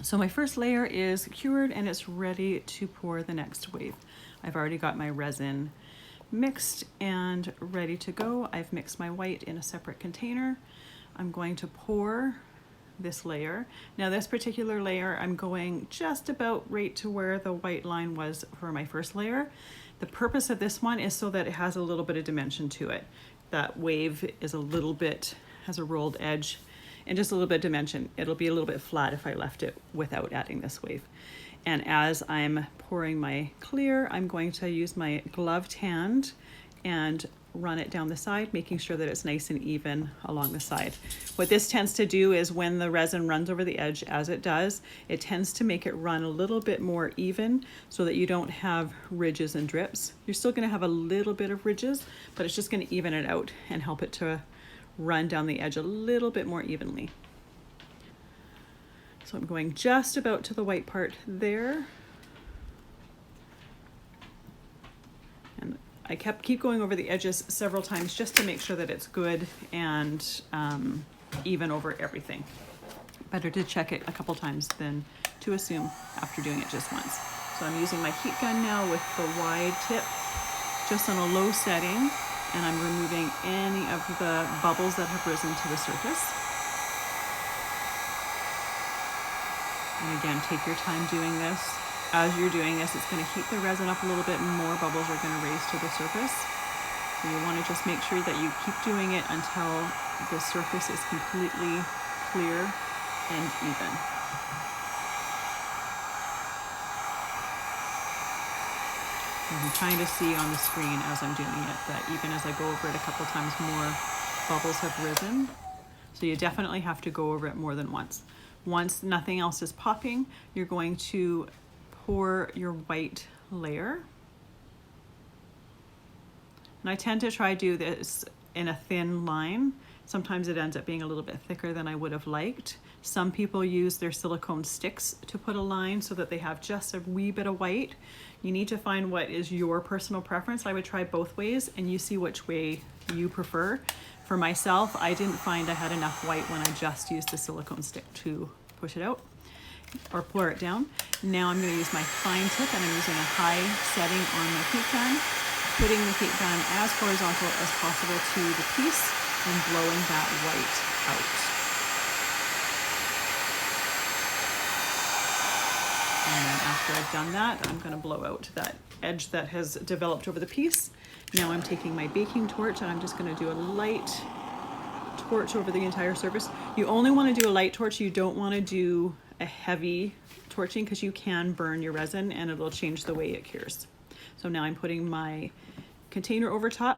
So my first layer is cured and it's ready to pour the next wave. I've already got my resin mixed and ready to go. I've mixed my white in a separate container. I'm going to pour this layer. Now this particular layer, I'm going just about right to where the white line was for my first layer. The purpose of this one is so that it has a little bit of dimension to it. That wave is a little bit, has a rolled edge and just a little bit of dimension. It'll be a little bit flat if I left it without adding this wave. And as I'm pouring my clear, I'm going to use my gloved hand and run it down the side, making sure that it's nice and even along the side. What this tends to do is when the resin runs over the edge, as it does, it tends to make it run a little bit more even so that you don't have ridges and drips. You're still gonna have a little bit of ridges, but it's just gonna even it out and help it to run down the edge a little bit more evenly. So I'm going just about to the white part there. And I keep going over the edges several times just to make sure that it's good and even over everything. Better to check it a couple times than to assume after doing it just once. So I'm using my heat gun now with the wide tip, just on a low setting, and I'm removing any of the bubbles that have risen to the surface. And again, take your time doing this. As you're doing this, it's going to heat the resin up a little bit, more bubbles are going to raise to the surface. So you want to just make sure that you keep doing it until the surface is completely clear and even. I'm trying to see on the screen as I'm doing it that even as I go over it a couple times, more bubbles have risen. So you definitely have to go over it more than once. Once nothing else is popping, you're going to pour your white layer. And I tend to try to do this in a thin line. Sometimes it ends up being a little bit thicker than I would have liked. Some people use their silicone sticks to put a line so that they have just a wee bit of white. You need to find what is your personal preference. I would try both ways and you see which way you prefer. For myself, I didn't find I had enough white when I just used the silicone stick to push it out or pour it down. Now I'm going to use my fine tip and I'm using a high setting on my heat gun, putting the heat gun as horizontal as possible to the piece and blowing that white out. And then after I've done that, I'm going to blow out that edge that has developed over the piece. Now I'm taking my baking torch and I'm just going to do a light torch over the entire surface. You only want to do a light torch. You don't want to do a heavy torching because you can burn your resin and it'll change the way it cures. So now I'm putting my container over top.